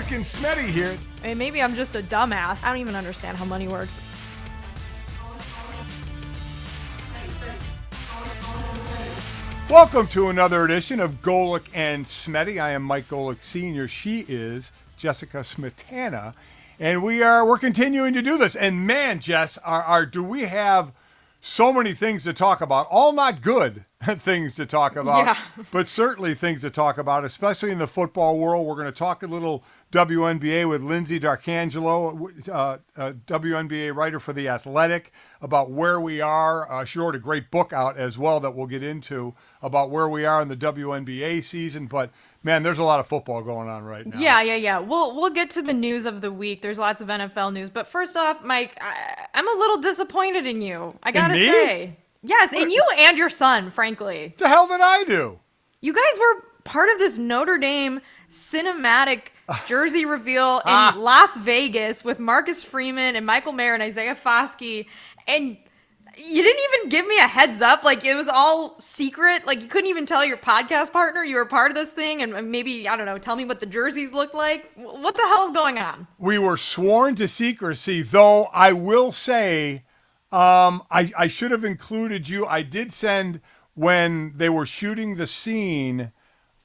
Golic and Smetty here. I mean, maybe I'm just a dumbass. I don't even understand how money works. Welcome to another edition of Golic and Smetty. I am Mike Golic Sr. She is Jessica Smetana. And we're continuing to do this. And man, Jess, do we have so many things to talk about, all not good things to talk about, yeah. But certainly things to talk about, especially in the football world. We're going to talk a little WNBA with Lyndsey D'Arcangelo, WNBA writer for The Athletic, about where we are. She wrote a great book out as well that we'll get into about where we are in the WNBA season. But man, there's a lot of football going on right now. Yeah. We'll get to the news of the week. There's lots of NFL news. But first off, Mike, I'm a little disappointed in you. I gotta say. Yes, in you and your son, frankly. The hell did I do? You guys were part of this Notre Dame cinematic jersey reveal in Las Vegas with Marcus Freeman and Michael Mayer and Isaiah Foskey. And you didn't even give me a heads up. Like, it was all secret. Like, you couldn't even tell your podcast partner you were part of this thing. And maybe, I don't know, tell me what the jerseys look like. What the hell is going on? We were sworn to secrecy, though I will say I should have included you. I did send, when they were shooting the scene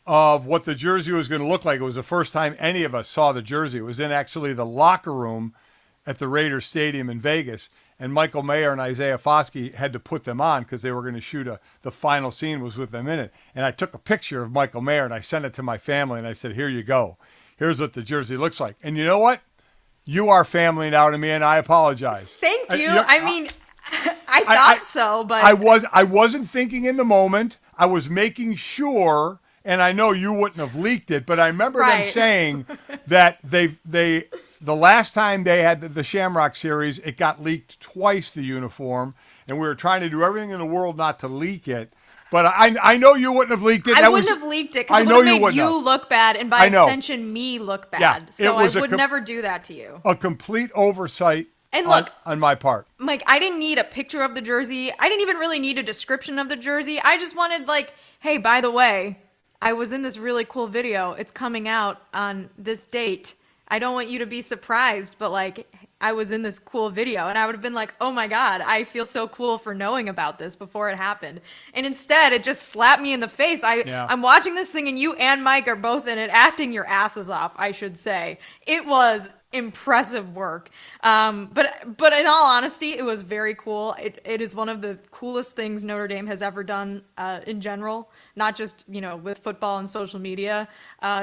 of what the jersey was going to look like. It was the first time any of us saw the jersey. It was in actually the locker room at the Raiders Stadium in Vegas. And Michael Mayer and Isaiah Foskey had to put them on because they were going to shoot the final scene was with them in it. And I took a picture of Michael Mayer and I sent it to my family and I said, here you go. Here's what the jersey looks like. And you know what? You are family now to me, and I apologize. Thank you. I mean, I thought so, but I wasn't thinking in the moment. I was making sure, and I know you wouldn't have leaked it, but I remember them saying that the last time they had the Shamrock Series, it got leaked twice, the uniform, and we were trying to do everything in the world not to leak it. But I know you wouldn't have leaked it. I wouldn't have leaked it because it would have made you look bad and by extension me look bad. Yeah, so I would never do that to you. A complete oversight and look, on my part. Mike, I didn't need a picture of the jersey. I didn't even really need a description of the jersey. I just wanted like, hey, by the way, I was in this really cool video. It's coming out on this date. I don't want you to be surprised, but like I was in this cool video and I would have been like, oh my God, I feel so cool for knowing about this before it happened. And instead it just slapped me in the face. I'm watching this thing and you and Mike are both in it, acting your asses off, I should say. It was impressive work. But in all honesty, it was very cool. It is one of the coolest things Notre Dame has ever done in general, not just, with football and social media.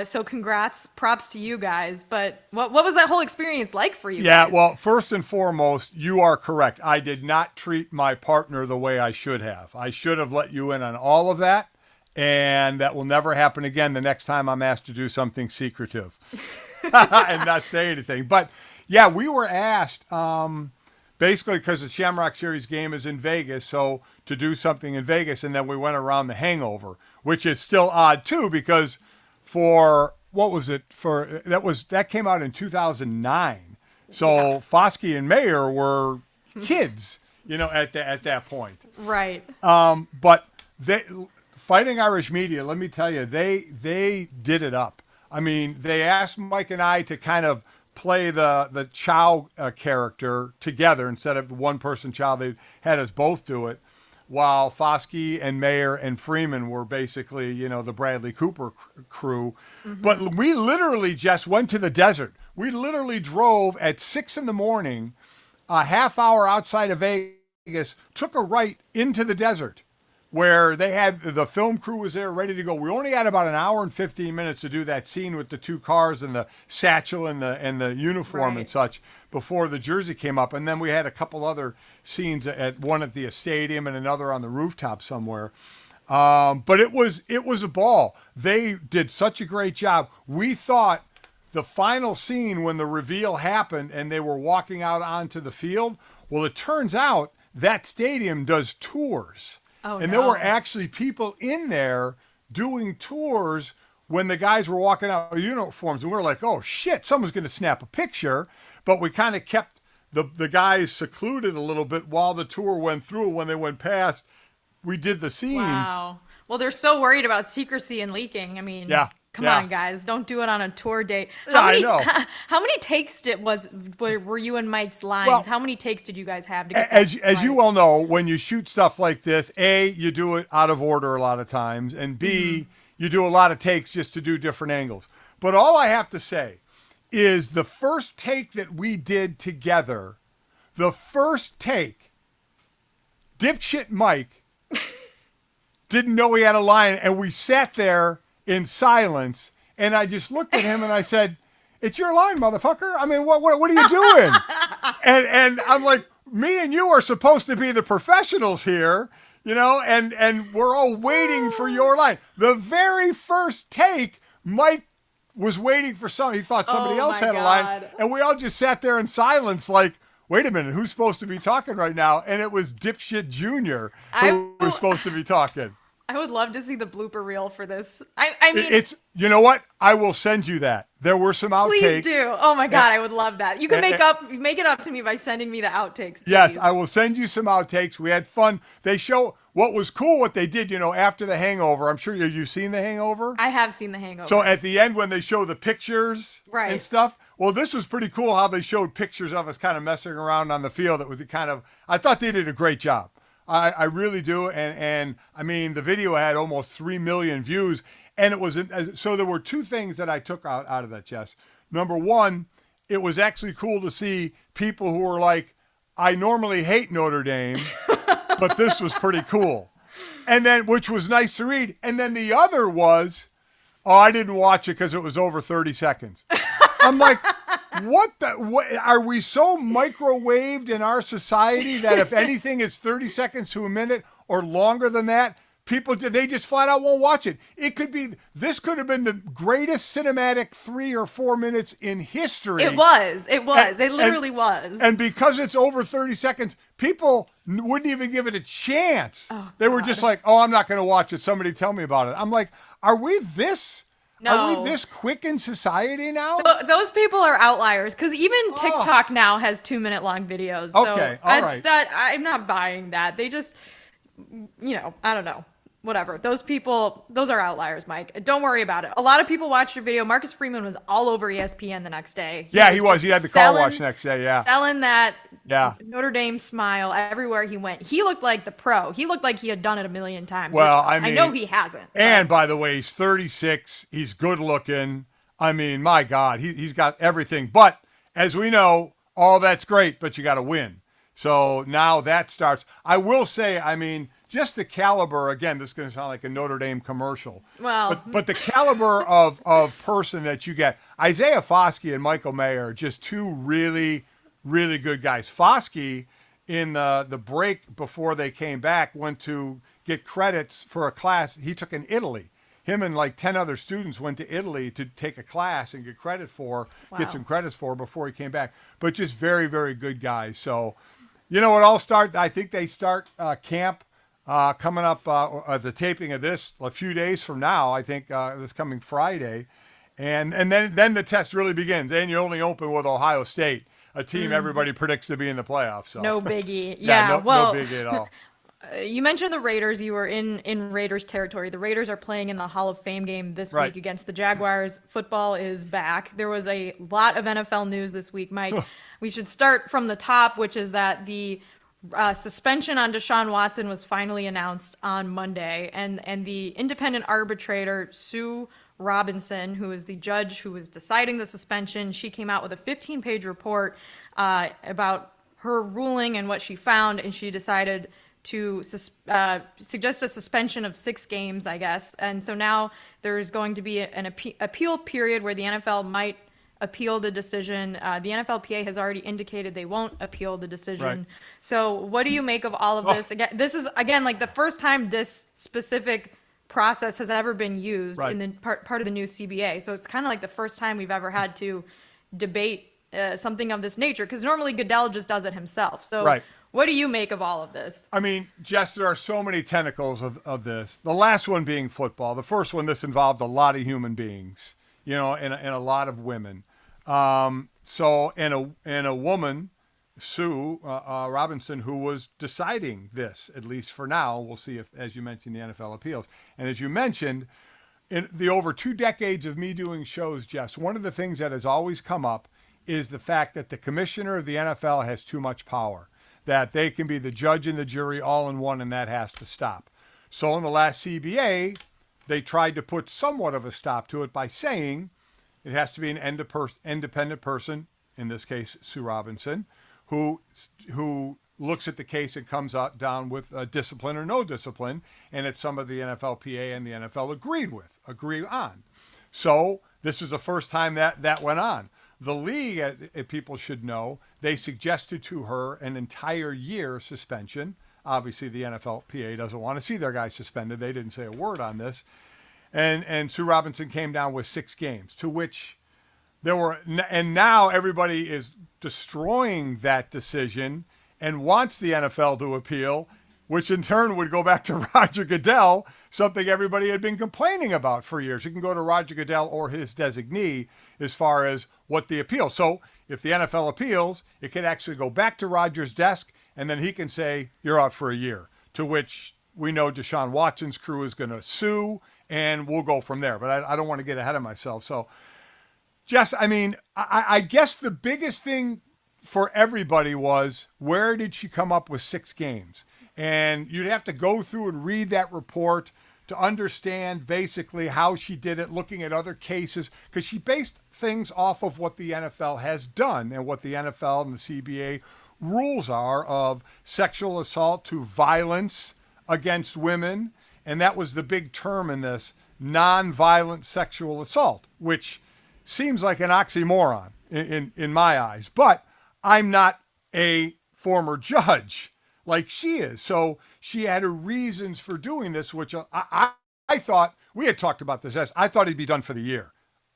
So congrats, props to you guys. But what was that whole experience like for you guys? Yeah, well, first and foremost, you are correct. I did not treat my partner the way I should have. I should have let you in on all of that, and that will never happen again the next time I'm asked to do something secretive. And not say anything. But yeah, we were asked basically because the Shamrock Series game is in Vegas, so to do something in Vegas, and then we went around the Hangover, which is still odd too because that came out in 2009. So Foskey and Mayer were kids, at that point. Right. But Fighting Irish Media, let me tell you, they did it up. I mean, they asked Mike and I to kind of play the Chow character together instead of one person Chow. They had us both do it, while Foskey and Mayer and Freeman were basically, the Bradley Cooper crew. Mm-hmm. But we literally just went to the desert. We literally drove at 6 a.m, a half hour outside of Vegas, took a right into the desert, where they had the film crew was there ready to go. We only had about an hour and 15 minutes to do that scene with the two cars and the satchel and the uniform and such before the jersey came up. And then we had a couple other scenes one at the stadium and another on the rooftop somewhere. But it was a ball. They did such a great job. We thought the final scene when the reveal happened and they were walking out onto the field, well, it turns out that stadium does tours. There were actually people in there doing tours when the guys were walking out with uniforms. And we were like, oh, shit, someone's going to snap a picture. But we kind of kept the guys secluded a little bit while the tour went through. When they went past, we did the scenes. Wow. Well, they're so worried about secrecy and leaking. I mean, Come Yeah. on, guys, don't do it on a tour date. Yeah, I know. How many takes were you and Mike's lines? Well, How many takes did you guys have to get as that you right? well know, when you shoot stuff like this, A, you do it out of order a lot of times, and B, you do a lot of takes just to do different angles. But all I have to say is the first take that we did together, the first take, dipshit Mike didn't know he had a line, and we sat there in silence, and I just looked at him and I said, "It's your line, motherfucker. I mean, what are you doing?" and I'm like, me and you are supposed to be the professionals here, and we're all waiting for your line. The very first take, Mike was waiting for something. He thought somebody else my had a line, God. and we all just sat there in silence like, wait a minute, who's supposed to be talking right now? And it was dipshit Junior who was supposed to be talking. I would love to see the blooper reel for this. I mean, It's, you know what? I will send you that. There were some outtakes. please do. Oh my God, I would love that. You can make it up to me by sending me the outtakes. Please. Yes, I will send you some outtakes. We had fun. They show what was cool, what they did, after The Hangover. I'm sure you've seen The Hangover. I have seen The Hangover. So at the end, when they show the pictures Right. and stuff, well, this was pretty cool how they showed pictures of us kind of messing around on the field. It was I thought they did a great job. I really do. And I mean, the video had almost 3 million views. And it was, so there were two things that I took out of that, Jess. Number one, it was actually cool to see people who were like, I normally hate Notre Dame, but this was pretty cool. And then, which was nice to read. And then the other was, oh, I didn't watch it because it was over 30 seconds. I'm like, what are we so microwaved in our society that if anything is 30 seconds to a minute or longer than that, they just flat out won't watch it. This could have been the greatest cinematic 3 or 4 minutes in history. It was. It literally was. And because it's over 30 seconds, people wouldn't even give it a chance. Oh, they were just like, oh, I'm not going to watch it. Somebody tell me about it. I'm like, are we this quick in society now? Those people are outliers because even TikTok now has 2-minute long videos. So Okay, all right. I'm not buying that. They just, I don't know. Whatever. Those are outliers, Mike. Don't worry about it. A lot of people watched your video. Marcus Freeman was all over ESPN the next day. He was. He had the car wash next day, yeah. Selling that Notre Dame smile everywhere he went. He looked like the pro. He looked like he had done it a million times. Well, I know he hasn't. And by the way, he's 36. He's good looking. I mean, my God, he's got everything. But as we know, all that's great, but you got to win. So now that starts. I will say, I mean, just the caliber, again, this is going to sound like a Notre Dame commercial. Well, but the caliber of person that you get. Isaiah Foskey and Michael Mayer are just two really, really good guys. Foskey, in the break before they came back, went to get credits for a class he took in Italy. Him and like 10 other students went to Italy to take a class and get some credits for before he came back. But just very, very good guys. So, I think they start camp coming up, the taping of this a few days from now, I think this coming Friday. And then the test really begins. And you only open with Ohio State, a team everybody predicts to be in the playoffs. So. No biggie. No biggie at all. You mentioned the Raiders. You were in Raiders territory. The Raiders are playing in the Hall of Fame game this week against the Jaguars. Football is back. There was a lot of NFL news this week, Mike. We should start from the top, which is that the suspension on Deshaun Watson was finally announced on Monday, and the independent arbitrator, Sue Robinson, who is the judge who was deciding the suspension, she came out with a 15-page report about her ruling and what she found, and she decided to suggest a suspension of 6 games, I guess. And so now there's going to be an appeal period where the NFL might appeal the decision. The NFLPA has already indicated they won't appeal the decision. Right. So what do you make of all of this? Again, this is like the first time this specific process has ever been used in the part of the new CBA. So it's kind of like the first time we've ever had to debate something of this nature, because normally Goodell just does it himself. So what do you make of all of this? I mean, Jess, there are so many tentacles of this. The last one being football. The first one, this involved a lot of human beings, and a lot of women. So a woman, Sue Robinson, who was deciding this, at least for now. We'll see if, as you mentioned, the NFL appeals. And as you mentioned, in the over 2 decades of me doing shows, Jess, one of the things that has always come up is the fact that the commissioner of the NFL has too much power, that they can be the judge and the jury all in one, and that has to stop. So in the last CBA, they tried to put somewhat of a stop to it by saying it has to be an independent person, in this case, Sue Robinson, who looks at the case and comes out down with discipline or no discipline, and it's some of the NFLPA and the NFL agree on. So this is the first time that went on. The league, people should know, they suggested to her an entire year suspension. Obviously, the NFLPA doesn't want to see their guys suspended. They didn't say a word on this. And Sue Robinson came down with 6 games, to which there were, and now everybody is destroying that decision and wants the NFL to appeal, which in turn would go back to Roger Goodell, something everybody had been complaining about for years. You can go to Roger Goodell or his designee as far as what the appeal. So if the NFL appeals, it could actually go back to Roger's desk, and then he can say, you're out for a year, to which we know Deshaun Watson's crew is going to sue, and we'll go from there. But I don't want to get ahead of myself. So, Jess, I mean, I guess the biggest thing for everybody was, where did she come up with 6 games? And you'd have to go through and read that report to understand basically how she did it, looking at other cases, because she based things off of what the NFL has done and what the NFL and the CBA rules are of sexual assault to violence against women. And that was the big term in this, non-violent sexual assault, which seems like an oxymoron in my eyes. But I'm not a former judge like she is. So she had her reasons for doing this, which I thought, we had talked about this, as I thought he'd be done for the year.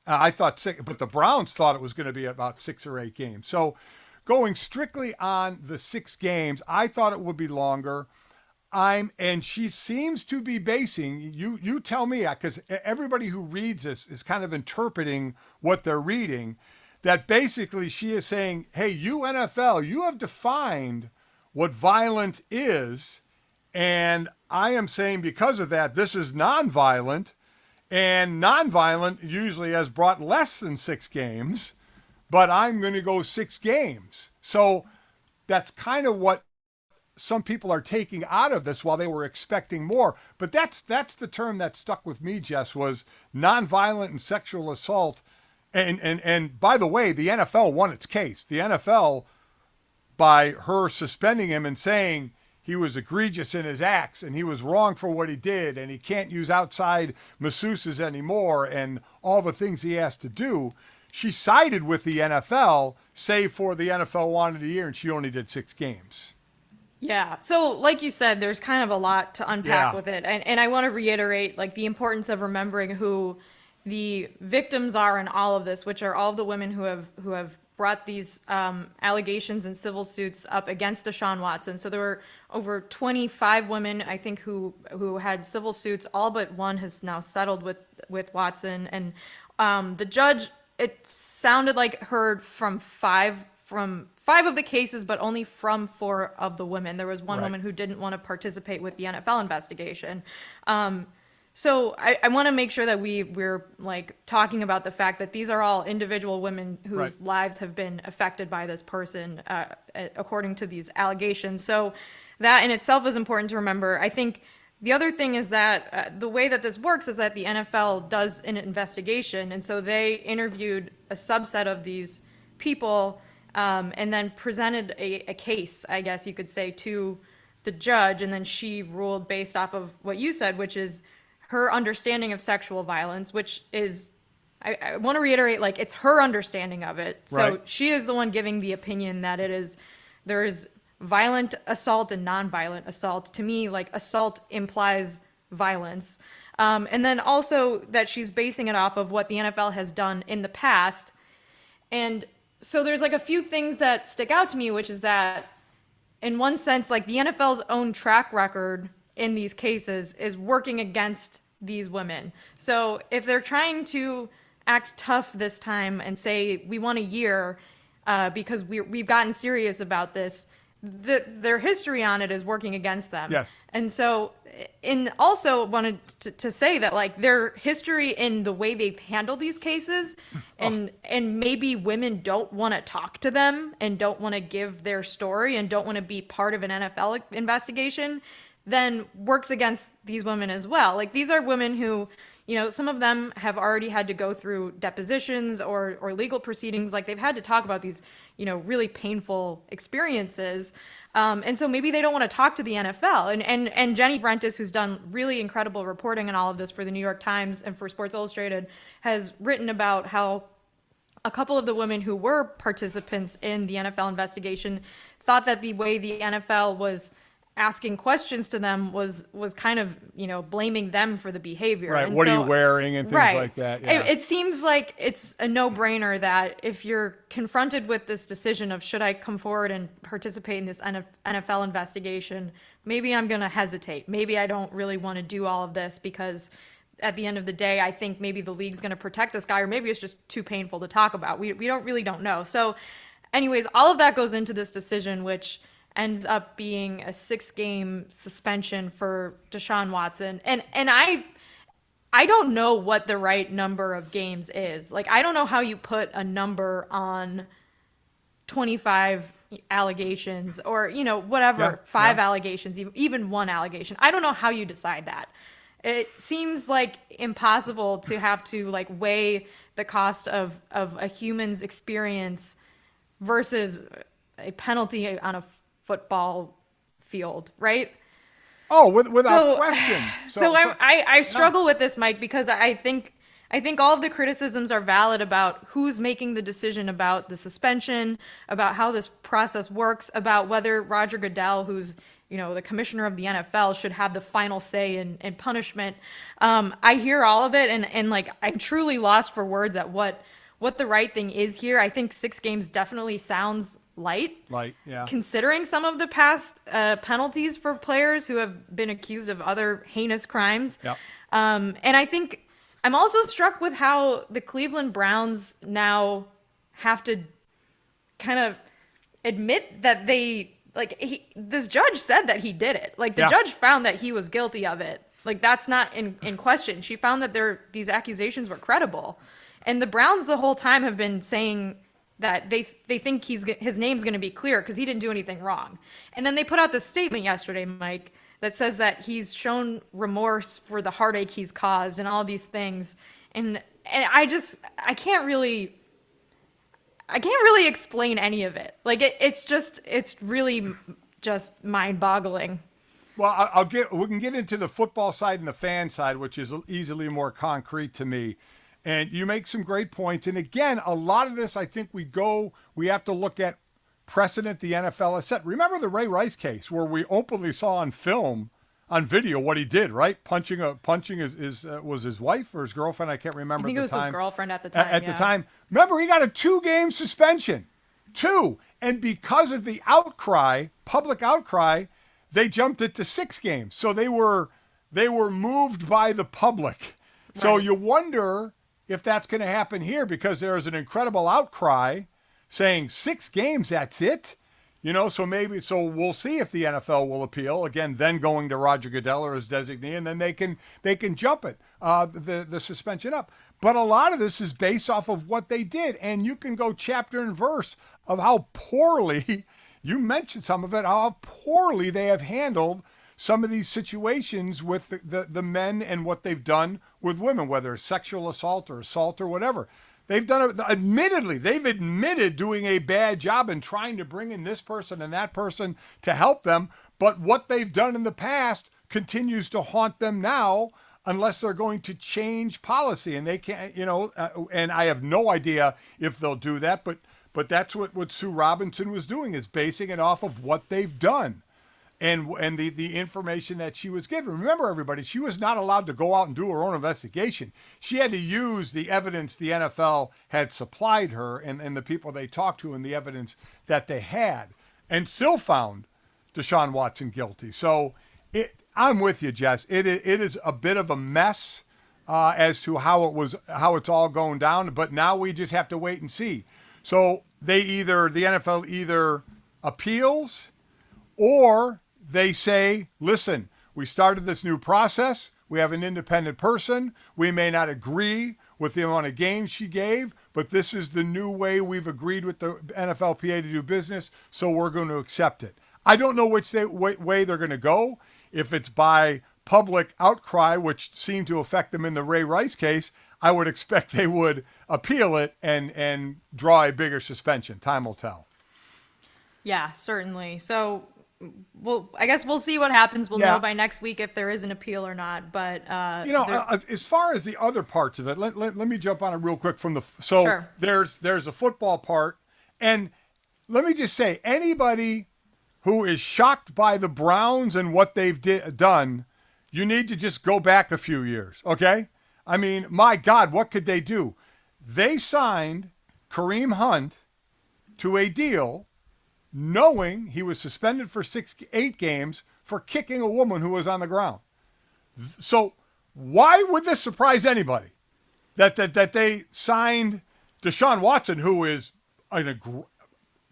I thought 6, but the Browns thought it was going to be about 6 or 8 games. So going strictly on the 6 games, I thought it would be longer. And she seems to be basing, you tell me, because everybody who reads this is kind of interpreting what they're reading, that basically she is saying, hey, you NFL, you have defined what violent is, and I am saying because of that, this is nonviolent, and nonviolent usually has brought less than 6 games, but I'm going to go 6 games. So that's kind of what some people are taking out of this, while they were expecting more. But that's the term that stuck with me, Jess, was nonviolent and sexual assault. And by the way, the NFL won its case. The NFL, by her suspending him and saying he was egregious in his acts and he was wrong for what he did and he can't use outside masseuses anymore and all the things he has to do, she sided with the NFL, save for the NFL wanted a year and she only did 6 games. Yeah. So like you said, there's kind of a lot to unpack with it. And I want to reiterate like the importance of remembering who the victims are in all of this, which are all of the women who have brought these allegations and civil suits up against Deshaun Watson. So there were over 25 women, I think, who had civil suits. All but one has now settled with Watson. And the judge, it sounded like, heard from five of the cases, but only from 4 of the women. There was one woman who didn't want to participate with the NFL investigation. So I want to make sure that we're like talking about the fact that these are all individual women whose lives have been affected by this person, according to these allegations. So that in itself is important to remember. I think the other thing is that the way that this works is that the NFL does an investigation. And so they interviewed a subset of these people and then presented a case, I guess you could say, to the judge. And then she ruled based off of what you said, which is her understanding of sexual violence, which is, I want to reiterate, like, it's her understanding of it. So she is the one giving the opinion that there is violent assault and nonviolent assault. To me, like, assault implies violence. And then also that she's basing it off of what the NFL has done in the past. And so there's like a few things that stick out to me, which is that in one sense, like, the NFL's own track record in these cases is working against these women. So if they're trying to act tough this time and say we want a year because we've gotten serious about this, their history on it is working against them. Yes. And so, and also wanted to say that like their history in the way they've handled these cases, and maybe women don't want to talk to them and don't want to give their story and don't want to be part of an NFL investigation, then works against these women as well. Like these are women who, you know, some of them have already had to go through depositions or legal proceedings. Like they've had to talk about these, you know, really painful experiences. And so maybe they don't want to talk to the NFL. And Jenny Vrentis, who's done really incredible reporting on all of this for the New York Times and for Sports Illustrated, has written about how a couple of the women who were participants in the NFL investigation thought that the way the NFL was asking questions to them was kind of, you know, blaming them for the behavior. Right. And what so, are you wearing and things right. like that. Yeah. It seems like it's a no-brainer that if you're confronted with this decision of should I come forward and participate in this NFL investigation, maybe I'm going to hesitate. Maybe I don't really want to do all of this because at the end of the day, I think maybe the league's going to protect this guy, or maybe it's just too painful to talk about. We don't know. So anyways, all of that goes into this decision, which ends up being a 6-game suspension for Deshaun Watson. And I don't know what the right number of games is. Like, I don't know how you put a number on 25 allegations or, you know, whatever, 5 allegations, even 1 allegation. I don't know how you decide that. It seems like impossible to have to like weigh the cost of a human's experience versus a penalty on a football field, right? Oh, without question. So I struggle with this, Mike, because I think all of the criticisms are valid about who's making the decision about the suspension, about how this process works, about whether Roger Goodell, who's, you know, the commissioner of the NFL, should have the final say in punishment. I hear all of it, and like I'm truly lost for words at what the right thing is here. I think 6 games definitely sounds light, yeah, considering some of the past penalties for players who have been accused of other heinous crimes. Yep. And I think I'm also struck with how the Cleveland Browns now have to kind of admit that this judge said that he did it. Like the judge found that he was guilty of it. Like that's not in question. She found that these accusations were credible. And the Browns the whole time have been saying that they think his name's going to be clear because he didn't do anything wrong. And then they put out this statement yesterday, Mike, that says that he's shown remorse for the heartache he's caused and all these things. And I can't really explain any of it. Like it's really just mind-boggling. Well, we can get into the football side and the fan side, which is easily more concrete to me. And you make some great points. And again, a lot of this, I think we have to look at precedent the NFL has set. Remember the Ray Rice case where we openly saw on video what he did, right? Punching was his wife or his girlfriend? I can't remember. I think it was his girlfriend at the time. At the time. Remember, he got a 2-game suspension. 2. And because of the outcry, public outcry, they jumped it to 6 games. So they were moved by the public. So you wonder if that's going to happen here because there's an incredible outcry saying 6 games, that's it. You know, so we'll see if the NFL will appeal again, then going to Roger Goodell or his designee, and then they can jump it, the suspension up. But a lot of this is based off of what they did. And you can go chapter and verse of how poorly, you mentioned some of it, how poorly they have handled some of these situations with the men and what they've done with women, whether it's sexual assault or whatever. They've done it, admittedly, they've admitted doing a bad job and trying to bring in this person and that person to help them. But what they've done in the past continues to haunt them now unless they're going to change policy. And they can't, and I have no idea if they'll do that, but that's what Sue Robinson was doing, is basing it off of what they've done. And the information that she was given. Remember, everybody, she was not allowed to go out and do her own investigation. She had to use the evidence the NFL had supplied her and the people they talked to and the evidence that they had, and still found Deshaun Watson guilty. So I'm with you, Jess. It is a bit of a mess as to how it's all going down. But now we just have to wait and see. So the NFL either appeals Or they say, listen, we started this new process. We have an independent person. We may not agree with the amount of games she gave, but this is the new way we've agreed with the NFLPA to do business, so we're going to accept it. I don't know which way they're going to go. If it's by public outcry, which seemed to affect them in the Ray Rice case, I would expect they would appeal it and draw a bigger suspension. Time will tell. Yeah, certainly. So, I guess we'll see what happens. We'll know by next week if there is an appeal or not. But as far as the other parts of it, let me jump on it real quick from the. So sure. There's a football part, and let me just say, anybody who is shocked by the Browns and what they've done, you need to just go back a few years, okay? I mean, my God, what could they do? They signed Kareem Hunt to a deal knowing he was suspended for 8 games for kicking a woman who was on the ground. So why would this surprise anybody? That they signed Deshaun Watson, who is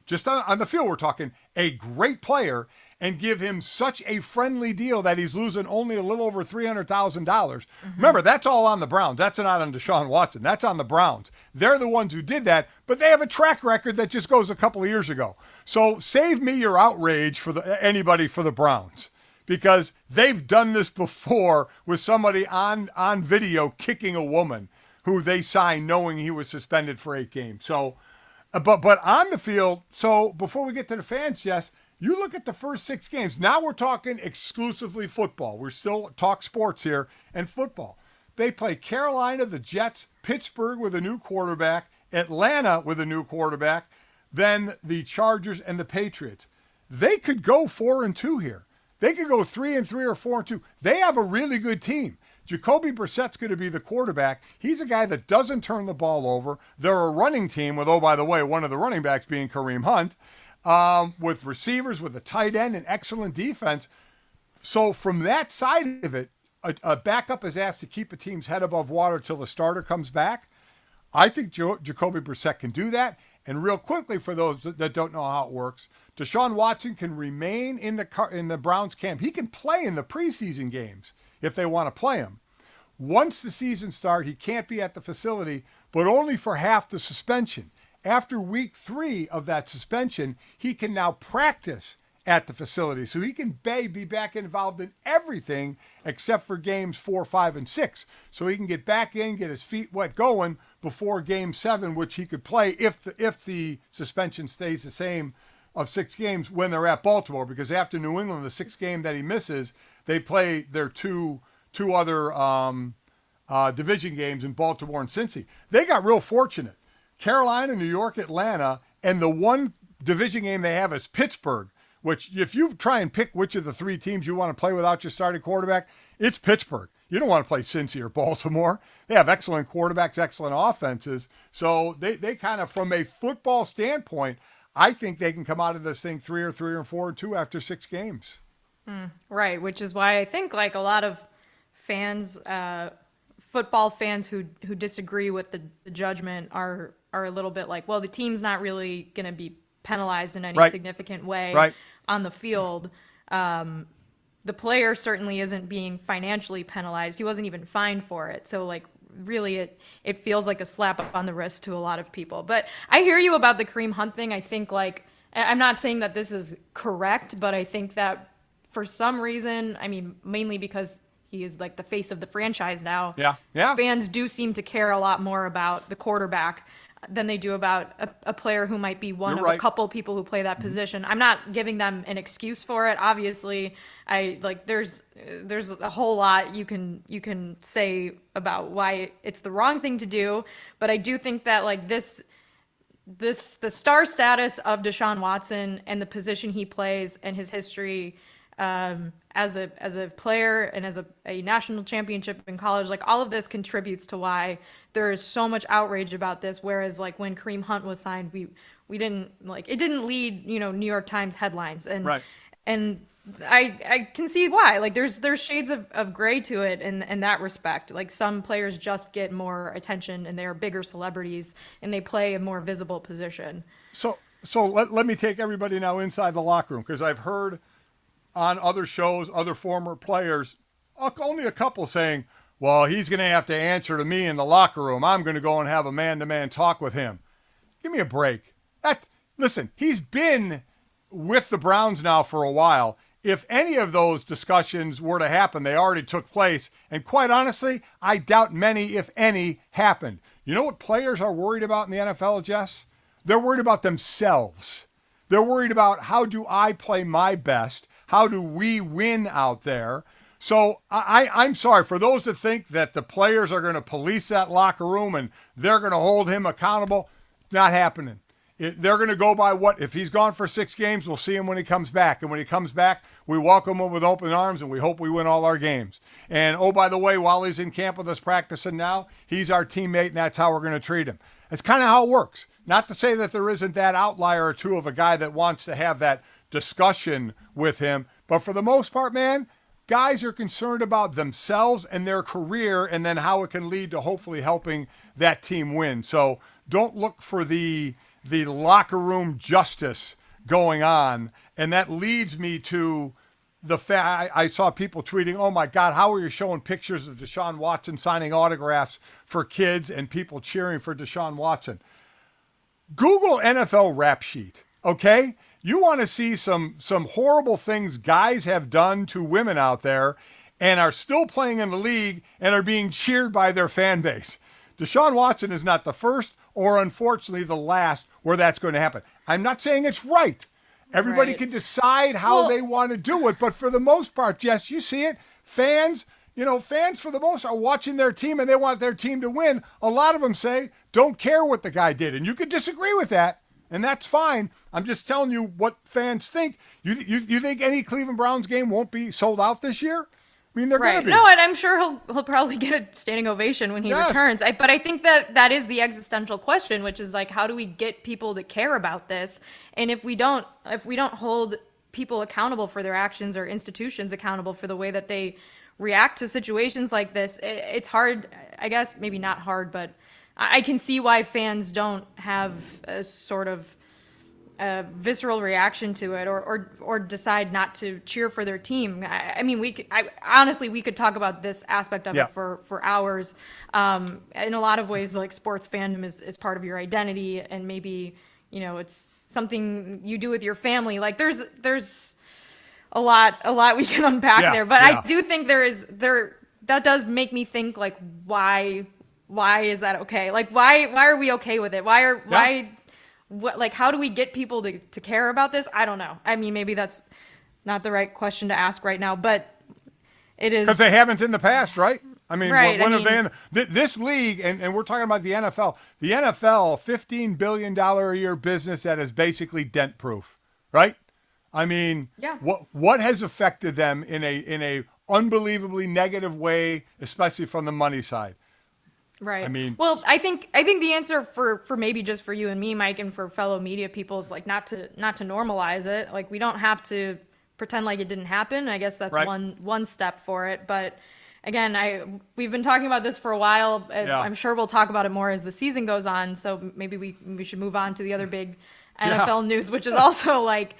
just on the field, we're talking a great player, and give him such a friendly deal that he's losing only a little over $300,000. Mm-hmm. Remember, that's all on the Browns. That's not on Deshaun Watson. That's on the Browns. They're the ones who did that, but they have a track record that just goes a couple of years ago. So save me your outrage for anybody for the Browns, because they've done this before with somebody on video kicking a woman who they signed knowing he was suspended for 8 games. So, but on the field, so before we get to the fans, Jess, you look at the first 6 games. Now we're talking exclusively football. We're still talk sports here and football. They play Carolina, the Jets, Pittsburgh with a new quarterback, Atlanta with a new quarterback, then the Chargers and the Patriots. They could go 4-2 here. They could go 3-3 or 4-2. They have a really good team. Jacoby Brissett's going to be the quarterback. He's a guy that doesn't turn the ball over. They're a running team with, oh, by the way, one of the running backs being Kareem Hunt, with receivers, with a tight end, and excellent defense. So from that side of it, a backup is asked to keep a team's head above water till the starter comes back. I think Jacoby Brissett can do that. And real quickly, for those that don't know how it works, Deshaun Watson can remain in the Browns camp. He can play in the preseason games if they want to play him. Once the season starts, he can't be at the facility, but only for half the suspension. After week 3 of that suspension, he can now practice at the facility. So he can be back involved in everything except for games 4, 5, and 6. So he can get back in, get his feet wet going before game 7, which he could play if the suspension stays the same of 6 games when they're at Baltimore. Because after New England, the 6th game that he misses, they play their two other division games in Baltimore and Cincy. They got real fortunate. Carolina, New York, Atlanta, and the one division game they have is Pittsburgh, which if you try and pick which of the 3 teams you want to play without your starting quarterback, it's Pittsburgh. You don't want to play Cincy or Baltimore. They have excellent quarterbacks, excellent offenses. So they kind of, from a football standpoint, I think they can come out of this thing 3 or 4-2 after 6 games. Right, which is why I think like a lot of fans, football fans who disagree with the judgment are a little bit like, well, the team's not really going to be penalized in any significant way on the field. The player certainly isn't being financially penalized. He wasn't even fined for it. So like really it feels like a slap up on the wrist to a lot of people. But I hear you about the Kareem Hunt thing. I think like, I'm not saying that this is correct, but I think that for some reason, I mean, mainly because he is like the face of the franchise now. Yeah. Fans do seem to care a lot more about the quarterback than they do about a player who might be one of a couple people who play that position. I'm not giving them an excuse for it. Obviously, there's a whole lot you can say about why it's the wrong thing to do, but I do think that like the star status of Deshaun Watson and the position he plays and his history as a player and as a national championship in college, like all of this contributes to why there is so much outrage about this. Whereas like when Kareem Hunt was signed, we didn't like, it didn't lead, New York Times headlines and I can see why. Like there's shades of gray to it in that respect. Like some players just get more attention and they're bigger celebrities and they play a more visible position. So let me take everybody now inside the locker room, because I've heard on other shows, other former players, only a couple saying, well, he's going to have to answer to me in the locker room. I'm going to go and have a man-to-man talk with him. Give me a break. Listen, he's been with the Browns now for a while. If any of those discussions were to happen, they already took place. And quite honestly, I doubt many, if any, happened. You know what players are worried about in the NFL, Jess? They're worried about themselves. They're worried about, how do I play my best? How do we win out there? So I'm sorry for those that think that the players are going to police that locker room and they're going to hold him accountable. Not happening. They're going to go by if he's gone for 6 games, we'll see him when he comes back. And when he comes back, we welcome him with open arms and we hope we win all our games. And oh, by the way, while he's in camp with us practicing now, he's our teammate and that's how we're going to treat him. That's kind of how it works. Not to say that there isn't that outlier or two of a guy that wants to have that discussion with him. But for the most part, man, guys are concerned about themselves and their career and then how it can lead to hopefully helping that team win. So don't look for the locker room justice going on. And that leads me to the fact I saw people tweeting, oh my God, how are you showing pictures of Deshaun Watson signing autographs for kids and people cheering for Deshaun Watson? Google NFL rap sheet, okay? You want to see some horrible things guys have done to women out there and are still playing in the league and are being cheered by their fan base. Deshaun Watson is not the first or unfortunately the last where that's going to happen. I'm not saying it's right. Everybody can decide how they want to do it. But for the most part, Jess, you see it. Fans for the most are watching their team and they want their team to win. A lot of them say, don't care what the guy did. And you could disagree with that. And that's fine. I'm just telling you what fans think. You think any Cleveland Browns game won't be sold out this year? I mean, they're going to be. No, and I'm sure he'll probably get a standing ovation when he returns. But I think that is the existential question, which is like, how do we get people to care about this? And if we don't hold people accountable for their actions or institutions accountable for the way that they react to situations like this, it's hard. I guess maybe not hard, but I can see why fans don't have a sort of visceral reaction to it or decide not to cheer for their team. I mean, honestly, we could talk about this aspect of it for hours. In a lot of ways, like sports fandom is part of your identity, and maybe, it's something you do with your family. Like there's a lot we can unpack there, but I do think that does make me think, like, why is that okay? Like, why are we okay with it? How do we get people to care about this? I don't know. I mean, maybe that's not the right question to ask right now, but it is. Because they haven't in the past, right? I mean, this league, and we're talking about the NFL, $15 billion a year business that is basically dent proof, right? I mean, what has affected them in a unbelievably negative way, especially from the money side? Right. I mean, well, I think the answer for maybe just for you and me, Mike, and for fellow media people is like not to normalize it. Like, we don't have to pretend like it didn't happen. I guess that's one step for it. But again, we've been talking about this for a while. I'm sure we'll talk about it more as the season goes on. So maybe we should move on to the other big NFL news, which is also like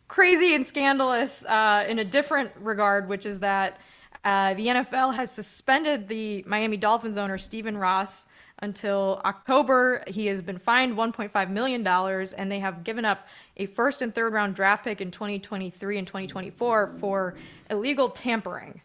crazy and scandalous in a different regard, which is that the NFL has suspended the Miami Dolphins owner, Stephen Ross, until October. He has been fined $1.5 million, and they have given up a first and third round draft pick in 2023 and 2024 for illegal tampering.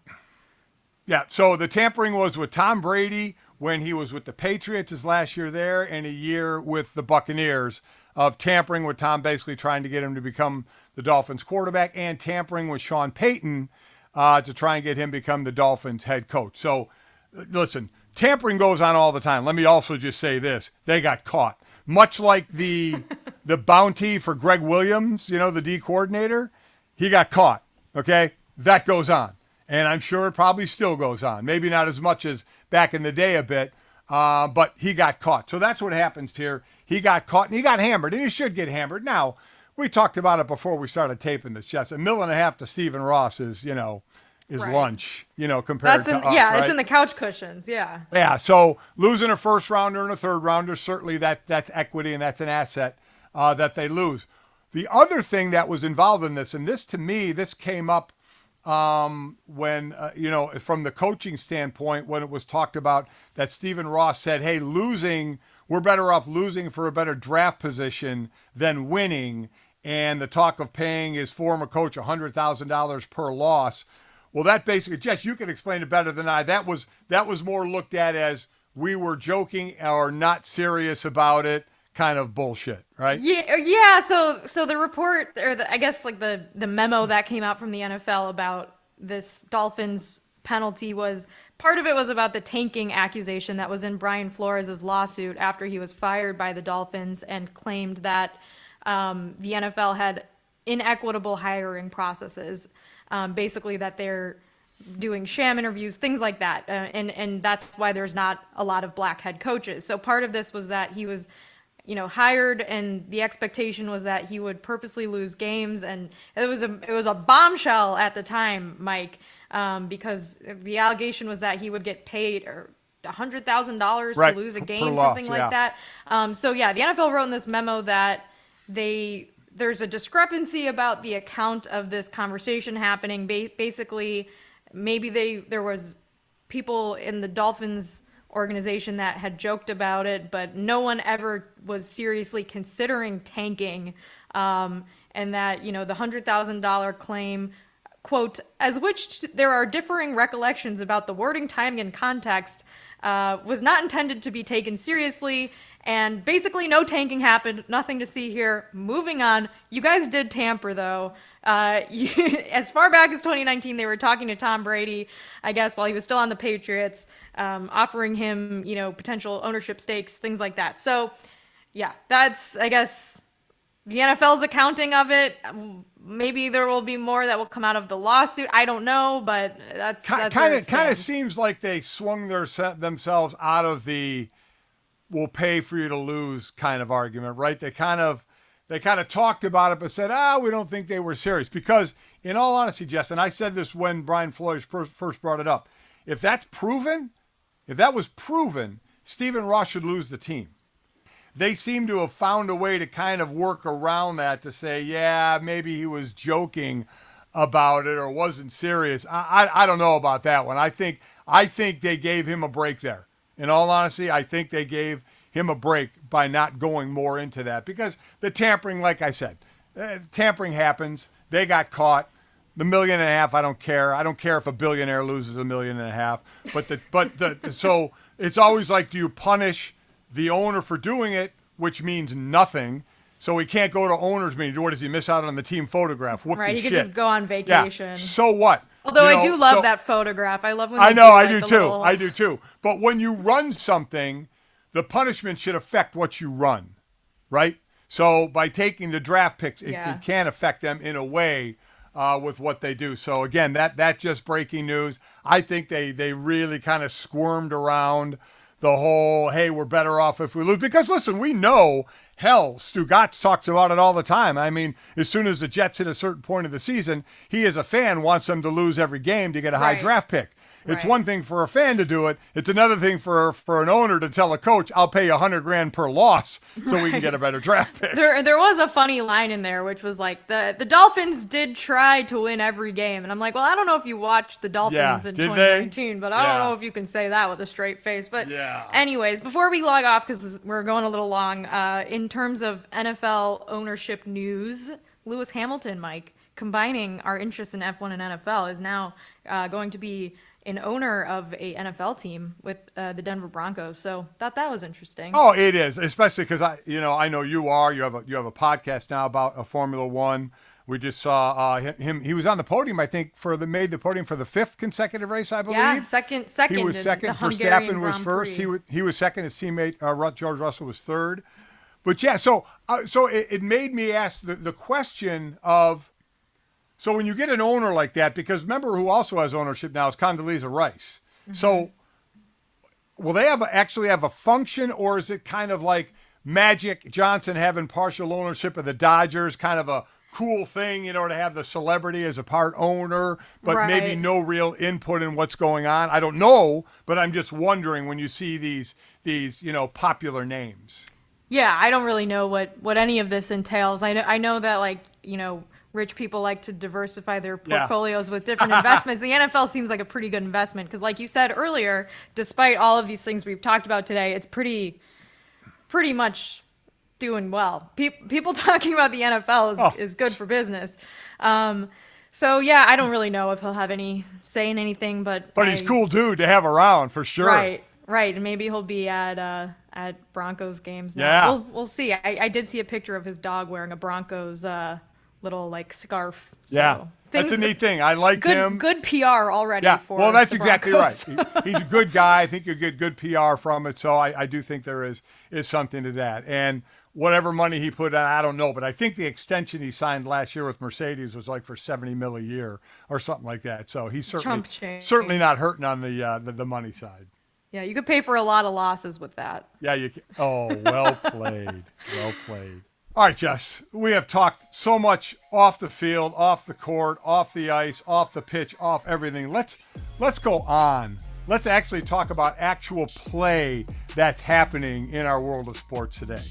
Yeah, so the tampering was with Tom Brady when he was with the Patriots his last year there, and a year with the Buccaneers, of tampering with Tom basically trying to get him to become the Dolphins quarterback, and tampering with Sean Payton to try and get him to become the Dolphins head coach. So, listen, tampering goes on all the time. Let me also just say this. They got caught. Much like the bounty for Greg Williams, the D coordinator, he got caught, okay? That goes on. And I'm sure it probably still goes on. Maybe not as much as back in the day a bit, but he got caught. So that's what happens here. He got caught, and he got hammered, and he should get hammered. Now, we talked about it before we started taping this, Jess. $1.5 million to Stephen Ross is lunch, compared to us, right? It's in the couch cushions, yeah. Yeah, so losing a first rounder and a third rounder, certainly that's equity and that's an asset that they lose. The other thing that was involved in this, and this to me, this came up when, from the coaching standpoint, when it was talked about that Stephen Ross said, hey, we're better off losing for a better draft position than winning. And the talk of paying his former coach $100,000 per loss. Well, that basically, Jess, you can explain it better than I. That was more looked at as we were joking or not serious about it, kind of bullshit, right? Yeah. So the report, or I guess like the memo that came out from the NFL about this Dolphins penalty was, part of it was about the tanking accusation that was in Brian Flores' lawsuit after he was fired by the Dolphins and claimed that the NFL had inequitable hiring processes, basically that they're doing sham interviews, things like that, and that's why there's not a lot of black head coaches. So part of this was that he was, hired, and the expectation was that he would purposely lose games, and it was a bombshell at the time, Mike, because the allegation was that he would get paid or $100,000 right, to lose a game, loss, something like that. The NFL wrote in this memo that there's a discrepancy about the account of this conversation happening. Basically, maybe there was people in the Dolphins organization that had joked about it, but no one ever was seriously considering tanking. And that, the $100,000 claim, quote, as which there are differing recollections about the wording, timing, and context, was not intended to be taken seriously. And basically no tanking happened. Nothing to see here. Moving on. You guys did tamper, though. As far back as 2019, they were talking to Tom Brady, I guess, while he was still on the Patriots, offering him, potential ownership stakes, things like that. So, yeah, that's, I guess, the NFL's accounting of it. Maybe there will be more that will come out of the lawsuit. I don't know, but that's kind of seems like they swung themselves out of the "we'll pay for you to lose" kind of argument, right? They kind of talked about it, but said, we don't think they were serious. Because in all honesty, Jess, and I said this when Brian Flores first brought it up, if that was proven, Stephen Ross should lose the team. They seem to have found a way to kind of work around that to say, yeah, maybe he was joking about it or wasn't serious. I don't know about that one. I think they gave him a break there. In all honesty, I think they gave him a break by not going more into that, because the tampering, like I said, tampering happens. They got caught. The $1.5 million, I don't care. I don't care if a billionaire loses $1.5 million. So it's always like, do you punish the owner for doing it, which means nothing? So he can't go to owner's meeting. What does he miss out on the team photograph? Right, he could just go on vacation. Yeah. So what? Although I do love that photograph. I love when I know, I do too. I do too. But when you run something, the punishment should affect what you run, right? So by taking the draft picks, it can affect them in a way with what they do. So again, that just breaking news. I think they really kind of squirmed around the whole, hey, we're better off if we lose. Because listen, we know, hell, Stu Gatz talks about it all the time. I mean, as soon as the Jets hit a certain point of the season, he as a fan wants them to lose every game to get a high draft pick. It's one thing for a fan to do it. It's another thing for an owner to tell a coach, I'll pay you $100,000 per loss so we can get a better draft pick. There was a funny line in there, which was like, the Dolphins did try to win every game. And I'm like, well, I don't know if you watched the Dolphins in 2019, but I don't know if you can say that with a straight face. But anyways, before we log off, because we're going a little long, in terms of NFL ownership news, Lewis Hamilton, Mike, combining our interest in F1 and NFL, is now going to be an owner of a NFL team with the Denver Broncos. So thought that was interesting. Oh, it is, especially because I know you have a podcast now about a Formula One. We just saw him. He was on the podium, I think, made the podium for the 5th consecutive race, I believe. Yeah, second. He was second. Verstappen was first. He was second. His teammate George Russell was third. But yeah, so it made me ask the question of, so when you get an owner like that, because remember who also has ownership now is Condoleezza Rice. Mm-hmm. So will they actually have a function, or is it kind of like Magic Johnson having partial ownership of the Dodgers, kind of a cool thing, to have the celebrity as a part owner, but maybe no real input in what's going on? I don't know, but I'm just wondering when you see these popular names. Yeah, I don't really know what any of this entails. I know that, like, rich people like to diversify their Yeah. portfolios with different investments. The NFL seems like a pretty good investment because, like you said earlier, despite all of these things we've talked about today, it's pretty much doing well. People talking about the NFL Oh, is good for business. So yeah, I don't really know if he'll have any say in anything, but but he's cool dude to have around for sure. right, and maybe he'll be at Broncos games now. Yeah. We'll see. I did see a picture of his dog wearing a Broncos little like scarf. Yeah. So That's a neat thing. I like him. Good PR already. Yeah, For well, that's the exactly Broncos. right. He's a good guy. I think you get good PR from it. So I do think there is something to that. And whatever money he put on, I don't know. But I think the extension he signed last year with Mercedes was like for $70 million a year or something like that. So he's Trump change. certainly not hurting on the money side. Yeah, you could pay for a lot of losses with that. Yeah, you can. Oh, well played. Well played. All right, Jess, we have talked so much off the field, off the court, off the ice, off the pitch, off everything. Let's go on. Let's actually talk about actual play that's happening in our world of sports today.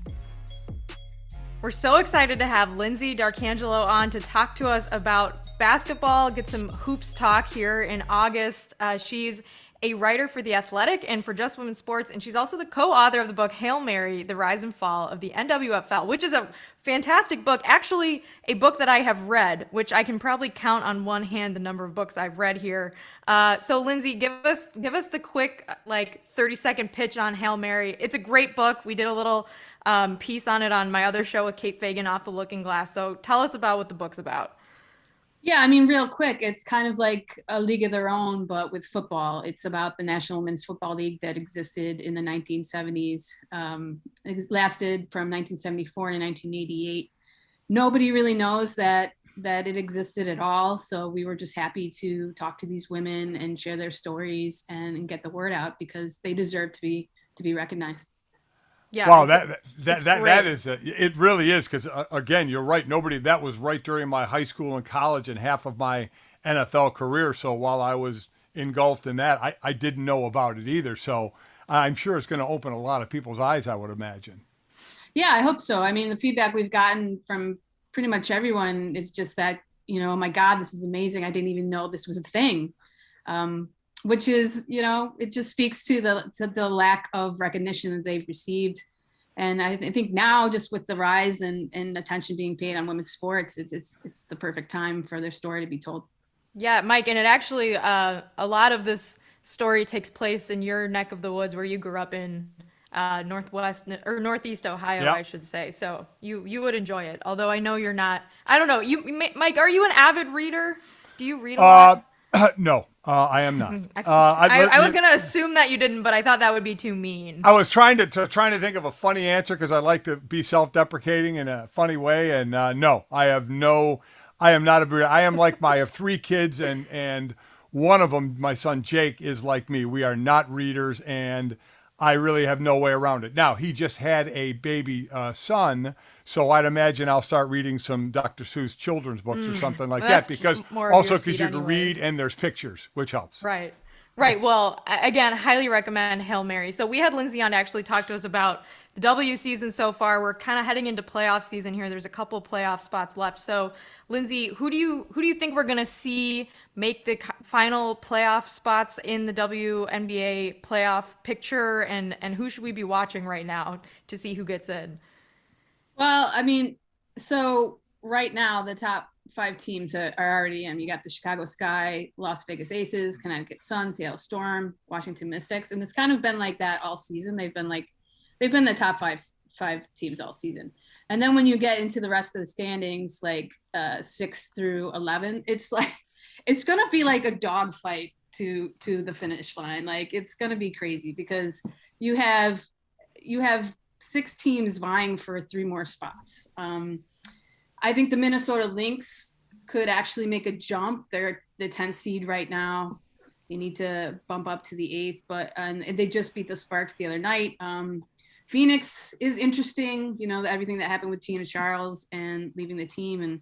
We're so excited to have Lyndsey D'Arcangelo on to talk to us about basketball, get some hoops talk here in August. She's a writer for The Athletic and for Just Women's Sports, and she's also the co-author of the book Hail Mary, The Rise and Fall of the NWFL, which is a fantastic book, actually a book that I have read, which I can probably count on one hand the number of books I've read here. So Lyndsey, give us the quick, like 30-second pitch on Hail Mary. It's a great book. We did a little piece on it on my other show with Kate Fagan, Off the Looking Glass. So tell us about what the book's about. Yeah, I mean, real quick, it's kind of like a league of their own, but with football. It's about the National Women's Football League that existed in the 1970s. It lasted from 1974 to 1988. Nobody really knows that it existed at all. So we were just happy to talk to these women and share their stories and get the word out because they deserve to be recognized. Yeah. Wow, that is it really is because again, you're right. That was right during my high school and college and half of my NFL career. So while I was engulfed in that, I didn't know about it either. So I'm sure it's going to open a lot of people's eyes, I would imagine. Yeah, I hope so. I mean, the feedback we've gotten from pretty much everyone is just that, oh my God, this is amazing. I didn't even know this was a thing. Which is, it just speaks to the lack of recognition that they've received. And I think now just with the rise and attention being paid on women's sports, it's the perfect time for their story to be told. Yeah, Mike, and it actually, a lot of this story takes place in your neck of the woods where you grew up in Northeast Ohio, Yep. I should say. So you would enjoy it. Although I know you're not, I don't know, Mike, are you an avid reader? Do you read a lot? No, I am not. I was going to assume that you didn't, but I thought that would be too mean. I was trying to think of a funny answer because I like to be self-deprecating in a funny way. And no, I am not a breeder. I have 3 kids and one of them, my son Jake, is like me. We are not readers and I really have no way around it. Now, he just had a baby son, so I'd imagine I'll start reading some Dr. Seuss children's books or something like that because also because you can read and there's pictures, which helps. Right. Well, again, highly recommend Hail Mary. So we had Lyndsey on to actually talk to us about the W season so far. We're kind of heading into playoff season here. There's a couple playoff spots left. So Lyndsey, who do you think we're going to see make the final playoff spots in the WNBA playoff picture, and who should we be watching right now to see who gets in? Well, I mean, so right now the top 5 teams are already in. You got the Chicago Sky, Las Vegas Aces, Connecticut Sun, Seattle Storm, Washington Mystics, and it's kind of been like that all season. They've been the top five teams all season. And then when you get into the rest of the standings, like 6 through 11, it's going to be like a dogfight to the finish line. Like it's going to be crazy because you have 6 teams vying for 3 more spots. I think the Minnesota Lynx could actually make a jump. They're the 10th seed right now. They need to bump up to the 8th, and they just beat the Sparks the other night. Phoenix is interesting, everything that happened with Tina Charles and leaving the team and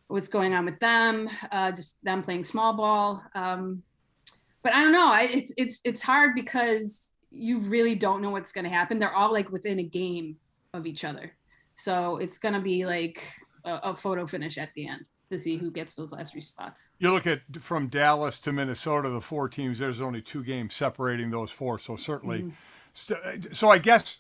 what's going on with them, just them playing small ball. But I don't know. It's hard because you really don't know what's going to happen. They're all like within a game of each other. So it's going to be like a photo finish at the end to see who gets those last 3 spots. You look at from Dallas to Minnesota, the 4 teams, there's only 2 games separating those 4. So certainly, so I guess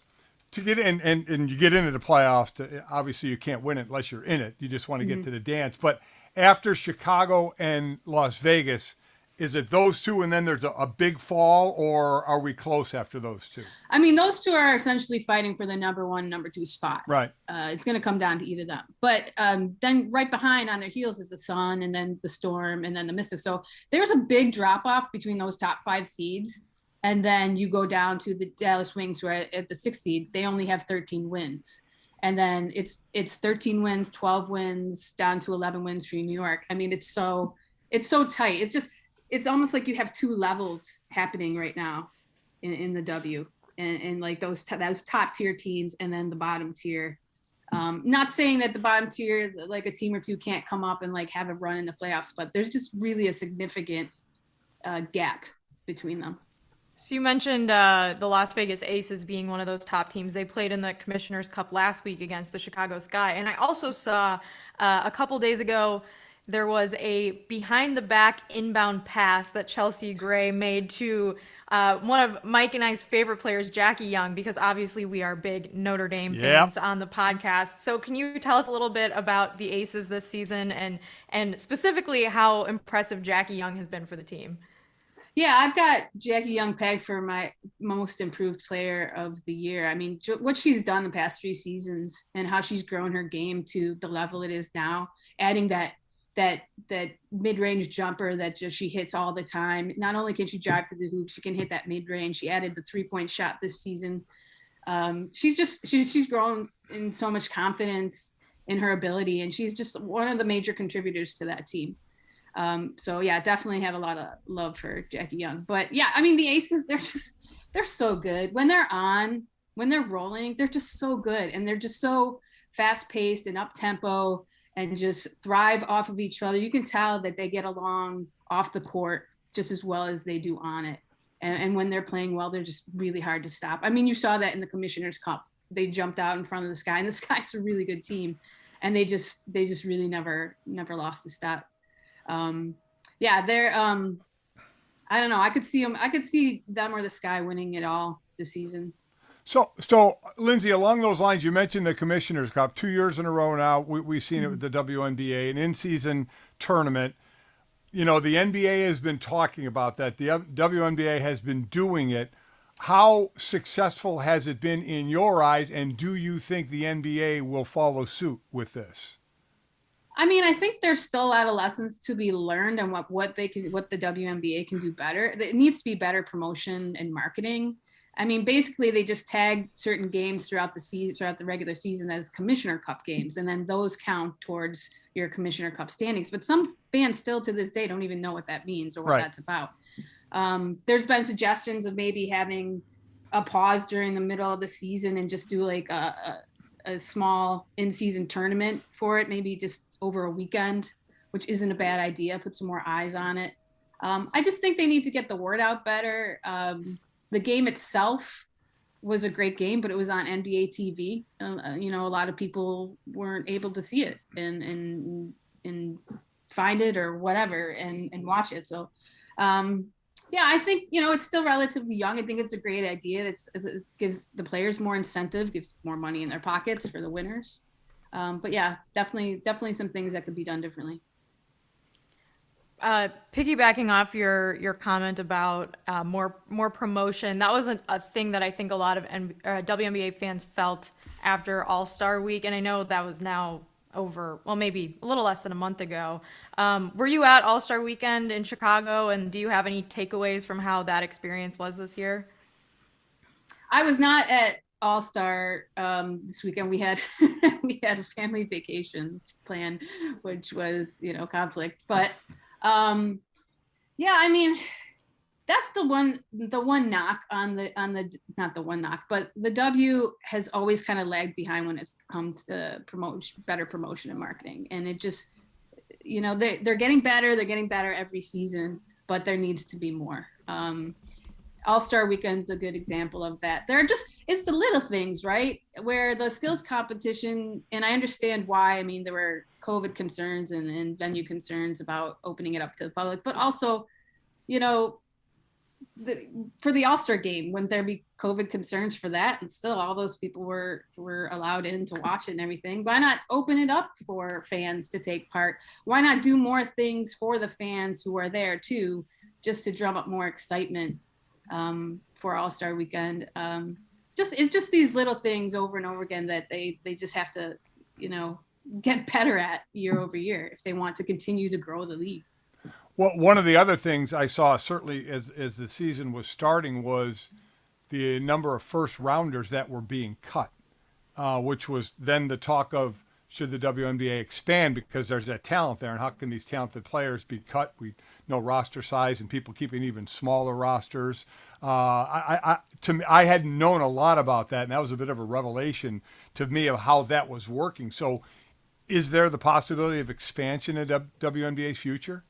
to get in and you get into the playoffs, obviously you can't win it unless you're in it. You just want to get to the dance. But after Chicago and Las Vegas, is it those 2 and then there's a big fall, or are we close after those 2? I mean, those 2 are essentially fighting for the number 1, number 2 spot. Right. It's going to come down to either of them. But then right behind on their heels is the Sun, and then the Storm, and then the Mystics. So there's a big drop off between those top 5 seeds. And then you go down to the Dallas Wings, who are at the 6th seed. They only have 13 wins. And then it's 13 wins, 12 wins, down to 11 wins for New York. I mean, it's so tight. It's almost like you have 2 levels happening right now in the W, and like those top tier teams, and then the bottom tier. Not saying that the bottom tier, like a team or 2, can't come up and like have a run in the playoffs, but there's just really a significant gap between them. So you mentioned the Las Vegas Aces being one of those top teams. They played in the Commissioner's Cup last week against the Chicago Sky. And I also saw a couple days ago, there was a behind-the-back inbound pass that Chelsea Gray made to one of Mike and I's favorite players, Jackie Young, because obviously we are big Notre Dame fans on the podcast. So can you tell us a little bit about the Aces this season and specifically how impressive Jackie Young has been for the team? Yeah, I've got Jackie Young pegged for my most improved player of the year. I mean, what she's done the past 3 seasons and how she's grown her game to the level it is now, adding that mid-range jumper that just she hits all the time. Not only can she drive to the hoop, she can hit that mid-range. She added the 3-point shot this season. She's grown in so much confidence in her ability, and she's just one of the major contributors to that team. So yeah, definitely have a lot of love for Jackie Young. But yeah, I mean, the Aces, they're so good. When they're rolling, they're just so good. And they're just so fast paced and up tempo and just thrive off of each other. You can tell that they get along off the court just as well as they do on it. And when they're playing well, they're just really hard to stop. I mean, you saw that in the Commissioner's Cup. They jumped out in front of the Sky, and the Sky's a really good team. And they just really never lost a step. Yeah, they're I don't know. I could see them or the Sky winning it all this season. So Lyndsey, along those lines, you mentioned the Commissioner's Cup 2 years in a row now. We've seen it with the WNBA, an in-season tournament. You know, the NBA has been talking about that. The WNBA has been doing it. How successful has it been in your eyes, and do you think the NBA will follow suit with this? I mean, I think there's still a lot of lessons to be learned on what the WNBA can do better. It needs to be better promotion and marketing. I mean, basically, they just tag certain games throughout the regular season as Commissioner Cup games, and then those count towards your Commissioner Cup standings. But some fans still to this day don't even know what that means or what that's about. There's been suggestions of maybe having a pause during the middle of the season and just do like a small in-season tournament for it, maybe just over a weekend, which isn't a bad idea. Put some more eyes on it. I just think they need to get the word out better. The game itself was a great game, but it was on NBA TV. You know, a lot of people weren't able to see it and find it or whatever and watch it. So, yeah, I think, you know, it's still relatively young. I think it's a great idea. It gives the players more incentive, gives more money in their pockets for the winners. But yeah, definitely some things that could be done differently. Piggybacking off your comment about more promotion, that was a thing that I think a lot of WNBA fans felt after All-Star Week, and I know that was now over, well, maybe a little less than a month ago. Were you at All-Star Weekend in Chicago, and do you have any takeaways from how that experience was this year? I was not at All-Star this weekend. We had a family vacation plan, which was, you know, conflict. But yeah, I mean, that's the one knock on the not the one knock, but the W has always kind of lagged behind when it's come to better promotion and marketing. And it just, you know, they're getting better. They're getting better every season, but there needs to be more. All-Star Weekend's a good example of that. It's the little things, right? Where the skills competition, and I understand why. I mean, there were COVID concerns and venue concerns about opening it up to the public, but also, you know, for the All-Star game, wouldn't there be COVID concerns for that? And still all those people were allowed in to watch it and everything. Why not open it up for fans to take part? Why not do more things for the fans who are there too, just to drum up more excitement for All-Star Weekend? It's just these little things over and over again that they just have to, you know, get better at year over year if they want to continue to grow the league. Well, one of the other things I saw certainly as the season was starting was the number of first rounders that were being cut, which was then the talk of should the WNBA expand because there's that talent there, and how can these talented players be cut? We know roster size and people keeping even smaller rosters. I hadn't known a lot about that, and that was a bit of a revelation to me of how that was working. So, is there the possibility of expansion in WNBA's future?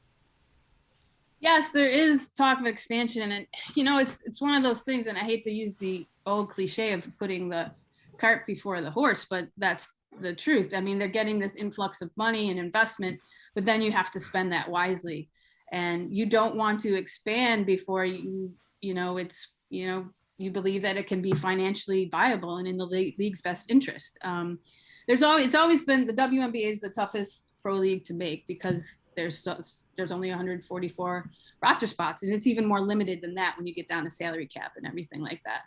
Yes, there is talk of expansion, and you know, it's one of those things, and I hate to use the old cliche of putting the cart before the horse, but that's the truth. I mean, they're getting this influx of money and investment, but then you have to spend that wisely, and you don't want to expand before you believe that it can be financially viable and in the league's best interest. It's always been the WNBA is the toughest pro league to make because there's only 144 roster spots, and it's even more limited than that when you get down to salary cap and everything like that.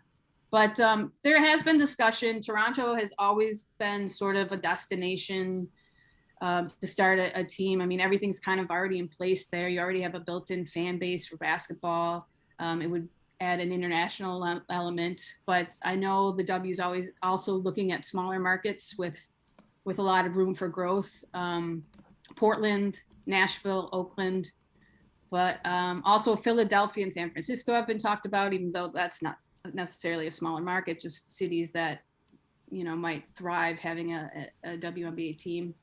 But there has been discussion. Toronto has always been sort of a destination to start a team. I mean, everything's kind of already in place there. You already have a built-in fan base for basketball. It would add an international element, but I know the W is always also looking at smaller markets with a lot of room for growth. Portland, Nashville, Oakland, but also Philadelphia and San Francisco have been talked about, even though that's not necessarily a smaller market, just cities that, you know, might thrive having a WNBA team.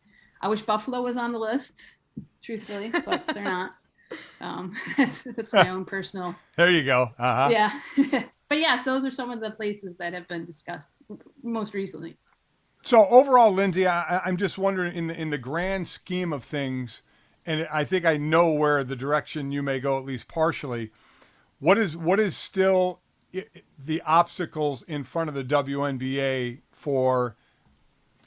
I wish Buffalo was on the list, truthfully, but they're not. That's my own personal. There you go. Uh-huh. Yeah. But yes, those are some of the places that have been discussed most recently. So overall, Lyndsey, I'm just wondering in the grand scheme of things, and I think I know where the direction you may go, at least partially. What is still the obstacles in front of the WNBA for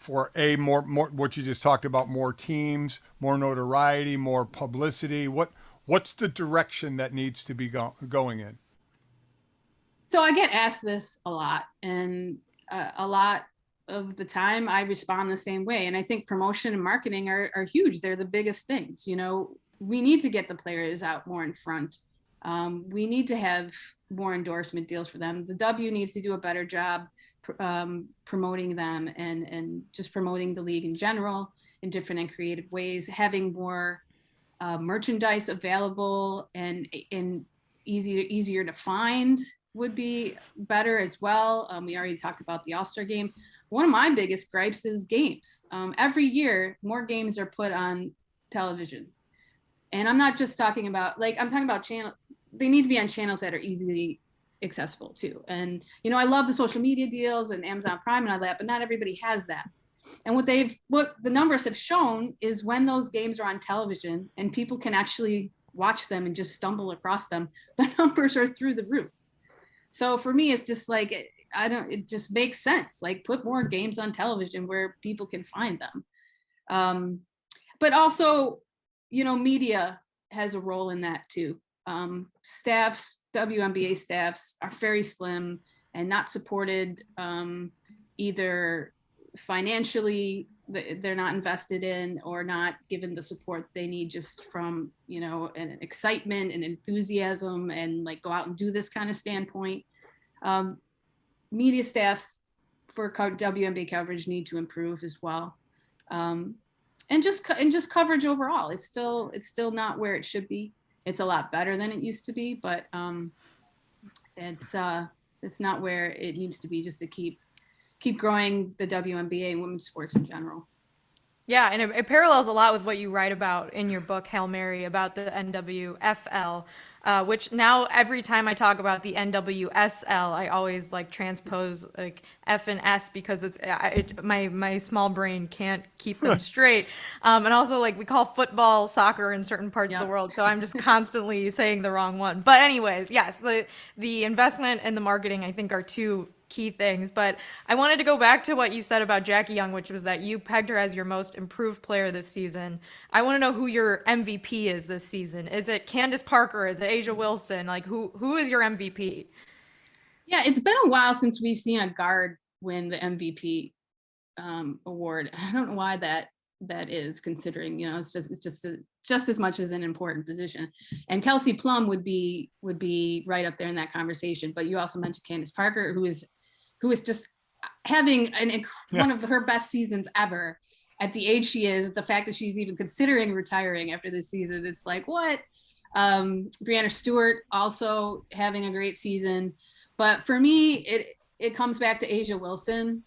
more what you just talked about, more teams, more notoriety, more publicity? What's the direction that needs to be going in? So I get asked this a lot, and a lot of the time I respond the same way. And I think promotion and marketing are huge. They're the biggest things. You know, we need to get the players out more in front. We need to have more endorsement deals for them. The W needs to do a better job promoting them and just promoting the league in general in different and creative ways, having more merchandise available and easier to find would be better as well. We already talked about the All-Star game. One of my biggest gripes is games. Every year, more games are put on television. And I'm not just talking about, I'm talking about they need to be on channels that are easily accessible too. And, you know, I love the social media deals and Amazon Prime and all that, but not everybody has that. And what the numbers have shown is when those games are on television and people can actually watch them and just stumble across them, the numbers are through the roof. So for me, it's just it just makes sense. Put more games on television where people can find them. But also, you know, media has a role in that too. WNBA staffs are very slim and not supported either financially, they're not invested in or not given the support they need just from, you know, an excitement and enthusiasm and go out and do this kind of standpoint. Media staffs for WNBA coverage need to improve as well. And just coverage overall. It's still not where it should be. It's a lot better than it used to be, but it's not where it needs to be just to keep growing the WNBA and women's sports in general. Yeah, and it parallels a lot with what you write about in your book, Hail Mary, about the NWFL. which now every time I talk about the NWSL, I always like transpose like F and S because my small brain can't keep them straight. And also like we call football soccer in certain parts of the world, so I'm just constantly saying the wrong one. But anyways, yes, the investment and the marketing I think are two key things. But I wanted to go back to what you said about Jackie Young, which was that you pegged her as your most improved player this season. I want to know who your MVP is this season. Is it Candace Parker? Is it Asia Wilson? Like who is your MVP? Yeah, it's been a while since we've seen a guard win the MVP award. I don't know why that is, considering it's just as much as an important position. And Kelsey Plum would be right up there in that conversation. But you also mentioned Candace Parker, who is just having one of her best seasons ever at the age she is. The fact that she's even considering retiring after this season, it's like, what? Breanna Stewart also having a great season. But for me, it comes back to Asia Wilson.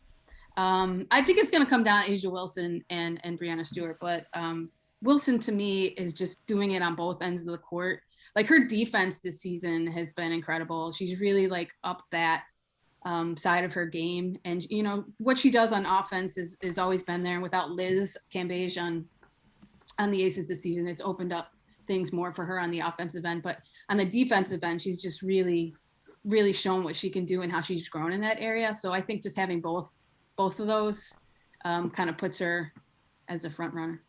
I think it's going to come down to Asia Wilson and Breanna Stewart, but Wilson to me is just doing it on both ends of the court. Like her defense this season has been incredible. She's really like up that side of her game, and what she does on offense is always been there. And without Liz Cambage on the Aces this season, it's opened up things more for her on the offensive end. But on the defensive end, she's just really shown what she can do and how she's grown in that area. So I think just having both of those kind of puts her as a front runner.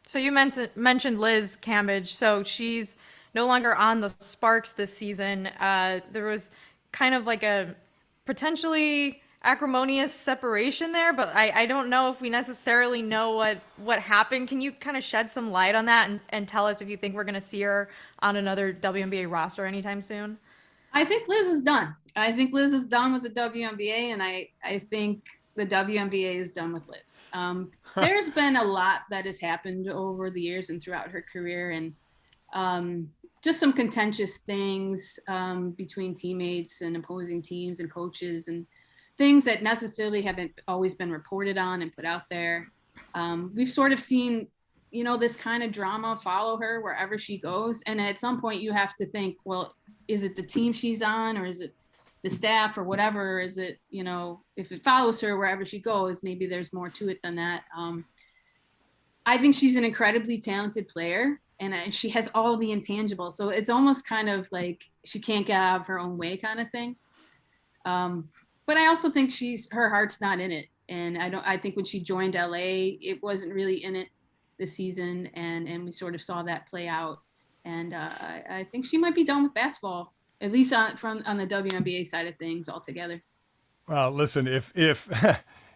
So you mentioned Liz Cambage. So she's no longer on the Sparks this season. There was kind of like a potentially acrimonious separation there, but I don't know if we necessarily know what happened. Can you kind of shed some light on that and tell us if you think we're going to see her on another WNBA roster anytime soon? I think Liz is done. I think Liz is done with the WNBA, and I think the WNBA is done with Liz. There's been a lot that has happened over the years and throughout her career, and just some contentious things between teammates and opposing teams and coaches, and things that necessarily haven't always been reported on and put out there. We've sort of seen, this kind of drama follow her wherever she goes. And at some point you have to think, well, is it the team she's on, or is it the staff, or whatever? Is it, if it follows her wherever she goes, maybe there's more to it than that. I think she's an incredibly talented player, and she has all the intangibles. So it's almost kind of like she can't get out of her own way kind of thing. But I also think her heart's not in it. And I think when she joined LA, it wasn't really in it this season. And we sort of saw that play out. And I think she might be done with basketball, at least on the WNBA side of things altogether. Well, listen, if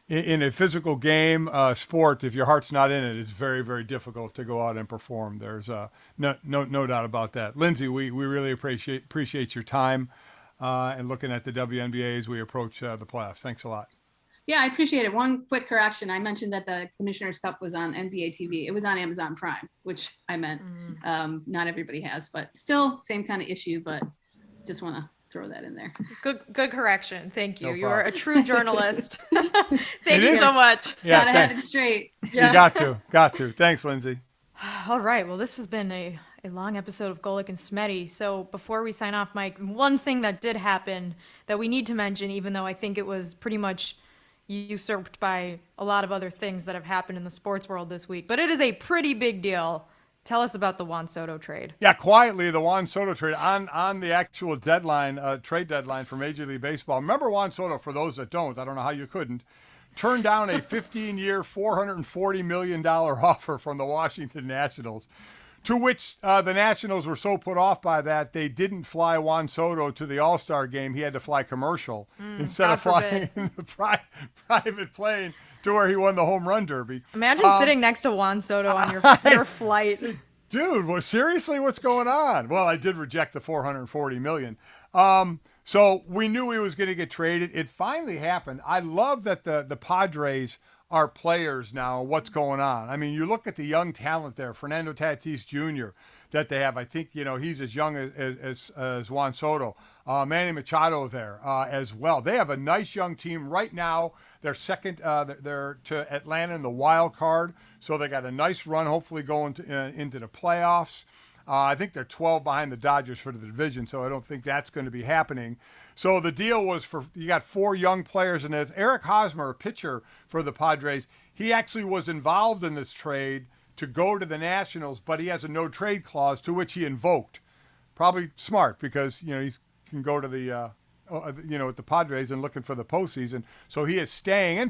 in a physical game sport, if your heart's not in it, it's very, very difficult to go out and perform. There's no doubt about that. Lyndsey, we really appreciate your time and looking at the WNBA as we approach the playoffs. Thanks a lot. Yeah, I appreciate it. One quick correction. I mentioned that the Commissioner's Cup was on NBA TV. It was on Amazon Prime, which I meant not everybody has, but still same kind of issue, but just want to throw that in there. Good correction. Thank you. No You are a problem. true journalist. Thank you so much. Yeah, Gotta have it straight. You got to. Thanks, Lyndsey. All right. Well, this has been a long episode of Golic and Smetty. So before we sign off, Mike, one thing that did happen that we need to mention, even though I think it was pretty much usurped by a lot of other things that have happened in the sports world this week, but it is a pretty big deal. Tell us about the Juan Soto trade. Yeah, quietly, the Juan Soto trade on the actual deadline, trade deadline for Major League Baseball. Remember Juan Soto, for those that don't, I don't know how you couldn't, turned down a 15-year, $440 million offer from the Washington Nationals, to which the Nationals were so put off by that they didn't fly Juan Soto to the All-Star game. He had to fly commercial instead of flying in the private plane to where he won the home run derby. Imagine sitting next to Juan Soto on your flight. Dude, well, seriously, what's going on? Well, I did reject the $440 million. So we knew he was going to get traded. It finally happened. I love that the Padres are players now. What's going on? I mean, you look at the young talent there, Fernando Tatis Jr., that they have. I think, he's as young as Juan Soto. Manny Machado there as well. They have a nice young team right now. They're second. They're to Atlanta in the wild card, so they got a nice run. Hopefully going into the playoffs. I think they're 12 behind the Dodgers for the division, so I don't think that's going to be happening. So the deal was you got 4 young players in this. Eric Hosmer, a pitcher for the Padres, he actually was involved in this trade to go to the Nationals, but he has a no-trade clause to which he invoked. Probably smart because, he can go to the at the Padres and looking for the postseason. So he is staying, and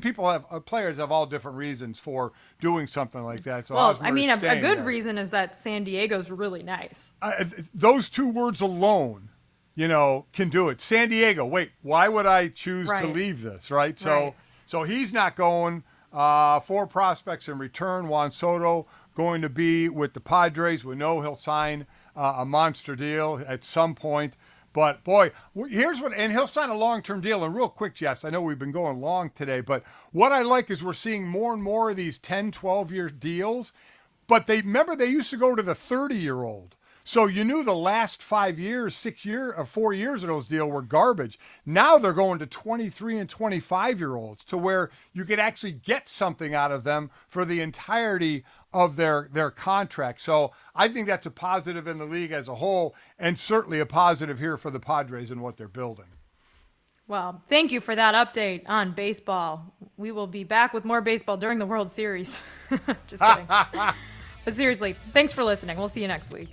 players have all different reasons for doing something like that. So Well, Hosmer I mean, is a staying good there. reason is that San Diego's really nice. Those 2 words alone, can do it. San Diego. Wait, why would I choose to Right. leave this? Right. Right. So he's not going. 4 prospects in return. Juan Soto going to be with the Padres. We know he'll sign a monster deal at some point. But boy, and he'll sign a long-term deal. And real quick, Jess, I know we've been going long today, but what I like is we're seeing more and more of these 10, 12-year deals. But they used to go to the 30-year-old. So you knew the last 5 years, 6 years, or 4 years of those deals were garbage. Now they're going to 23 and 25-year-olds to where you could actually get something out of them for the entirety of their contract. So I think that's a positive in the league as a whole, and certainly a positive here for the Padres and what they're building. Well, thank you for that update on baseball. We will be back with more baseball during the World Series. Just kidding. But seriously, thanks for listening. We'll see you next week.